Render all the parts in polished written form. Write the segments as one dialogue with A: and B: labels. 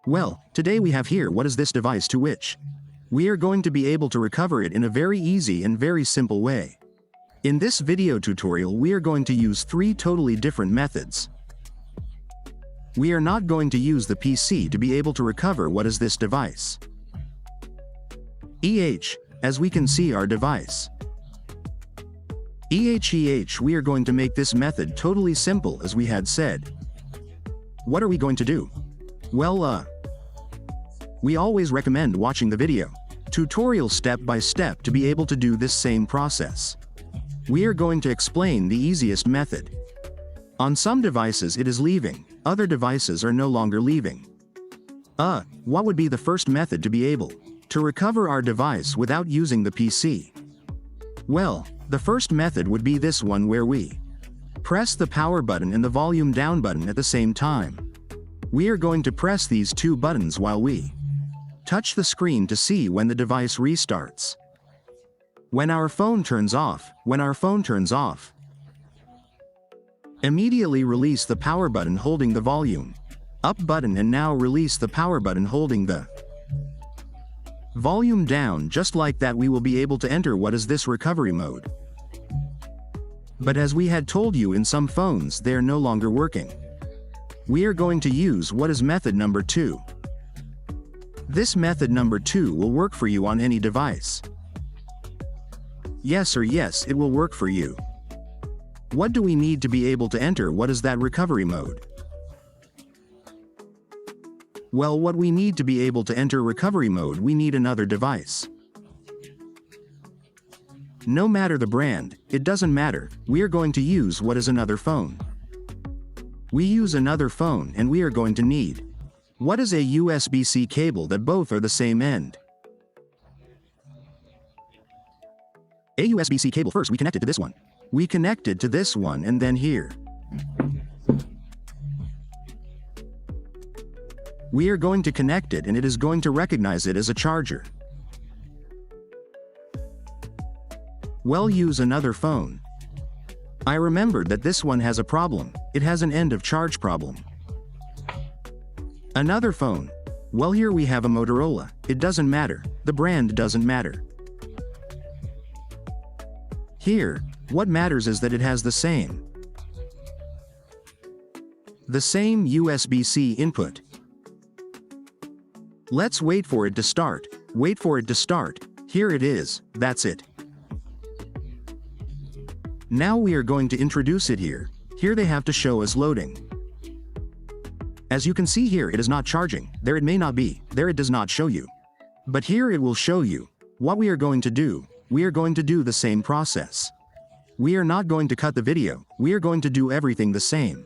A: Well, today we have here what is this device to which we are going to be able to recover it in a very easy and very simple way. In this video tutorial we are going to use 3 totally different methods. We are not going to use the PC to be able to recover what is this device. As we can see our device. We are going to make this method totally simple as we had said. What are we going to do? Well, we always recommend watching the video tutorial step by step to be able to do this same process. We are going to explain the easiest method. On some devices it is leaving, other devices are no longer leaving. What would be the first method to be able to recover our device without using the PC? Well, the first method would be this one where we press the power button and the volume down button at the same time. We are going to press these 2 buttons while we touch the screen to see when the device restarts. When our phone turns off, immediately release the power button holding the volume up button and now release the power button holding the volume down. Just like that we will be able to enter what is this recovery mode. But as we had told you, in some phones they are no longer working. We are going to use what is method number 2. This method number 2 will work for you on any device. Yes, it will work for you. What do we need to be able to enter what is that recovery mode? Well, what we need to be able to enter recovery mode, we need another device. No matter the brand, it doesn't matter, we are going to use what is another phone. We use another phone and we are going to need what is a USB-C cable that both are the same end. A USB-C cable, first we connected to this one. We connected to this one and then here. We are going to connect it and it is going to recognize it as a charger. Well, use another phone. I remembered that this one has a problem, it has an end of charge problem. Another phone. Well, here we have a Motorola, it doesn't matter, the brand doesn't matter. Here, what matters is that it has the same USB-C input. Let's wait for it to start. Here it is, that's it. Now we are going to introduce it here. Here they have to show us loading. As you can see here, it is not charging. There it may not be. There it does not show you. But here it will show you. What we are going to do, we are going to do the same process. We are not going to cut the video. We are going to do everything the same.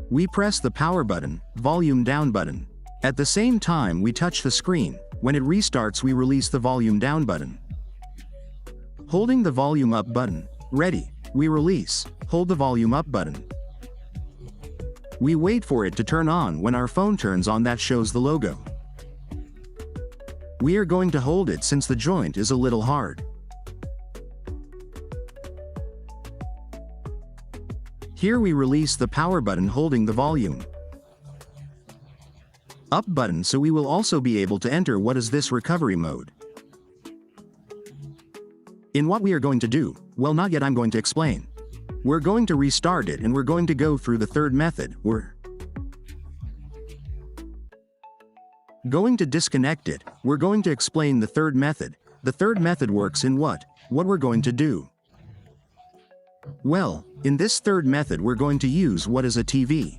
A: We press the power button, volume down button. At the same time we touch the screen. When it restarts we release the volume down button. Holding the volume up button. Ready. We release. Hold the volume up button. We wait for it to turn on. When our phone turns on, that shows the logo. We are going to hold it since the joint is a little hard. Here we release the power button holding the volume up button, so we will also be able to enter what is this recovery mode. In what we are going to do, well, not yet, I'm going to explain. We're going to restart it and we're going to go through the third method. We're going to disconnect it. We're going to explain the third method. The third method works in what we're going to do. Well, in this third method we're going to use what is a TV.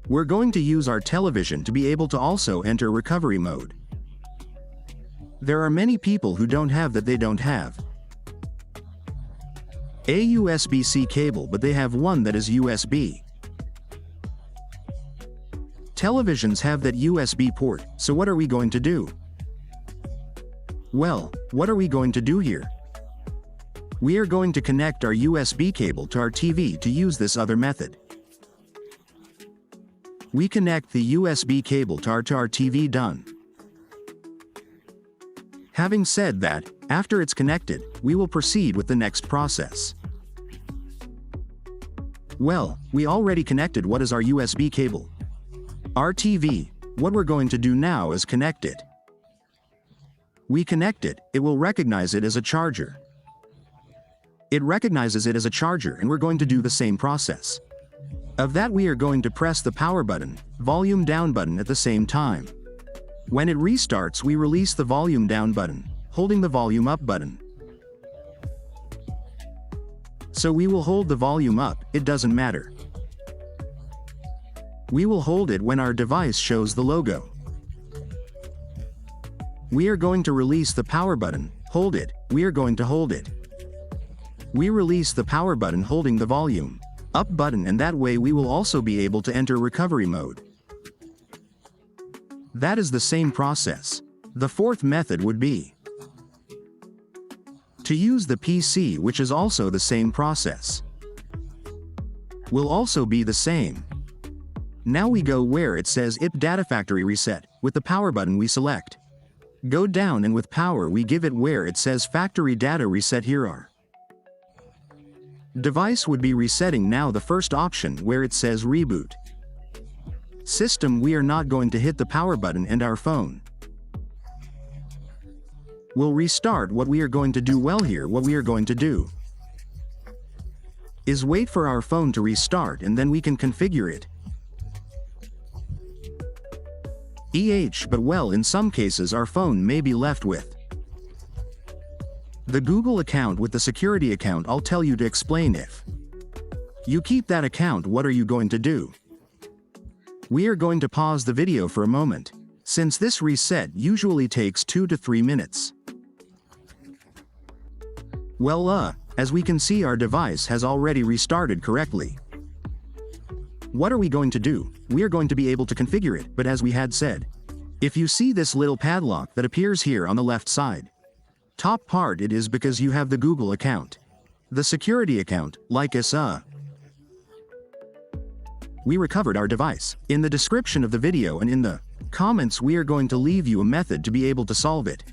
A: We're going to use our television to be able to also enter recovery mode. There are many people who don't have that, they don't have a USB-C cable, but they have one that is USB. Televisions have that USB port, so what are we going to do? Well, what are we going to do here? We are going to connect our USB cable to our TV to use this other method. We connect the USB cable to our TV, done. Having said that, after it's connected, we will proceed with the next process. Well, we already connected what is our USB cable. Our TV, what we're going to do now is connect it. We connect it, it will recognize it as a charger. It recognizes it as a charger, and we're going to do the same process. Of that, we are going to press the power button, volume down button at the same time. When it restarts, we release the volume down button, holding the volume up button. So we will hold the volume up, it doesn't matter. We will hold it when our device shows the logo. We are going to release the power button, hold it, we are going to hold it. We release the power button holding the volume up button, and that way we will also be able to enter recovery mode. That is the same process. The fourth method would be to use the PC, which is also the same process. Will also be the same. Now we go where it says IP Data Factory Reset. With the power button we select. Go down, and with power we give it where it says Factory Data Reset. Here are device would be resetting now, the first option where it says reboot. System, we are not going to hit the power button, and our phone will restart. What we are going to do, well, here what we are going to do is wait for our phone to restart, and then we can configure it. But well, in some cases our phone may be left with the Google account with the security account. I'll tell you to explain. If you keep that account, what are you going to do? We are going to pause the video for a moment, since this reset usually takes 2 to 3 minutes. Well, as we can see, our device has already restarted correctly. What are we going to do? We are going to be able to configure it, but as we had said, if you see this little padlock that appears here on the left side, top part, it is because you have the Google account. The security account, like us, we recovered our device. In the description of the video and in the comments, we are going to leave you a method to be able to solve it.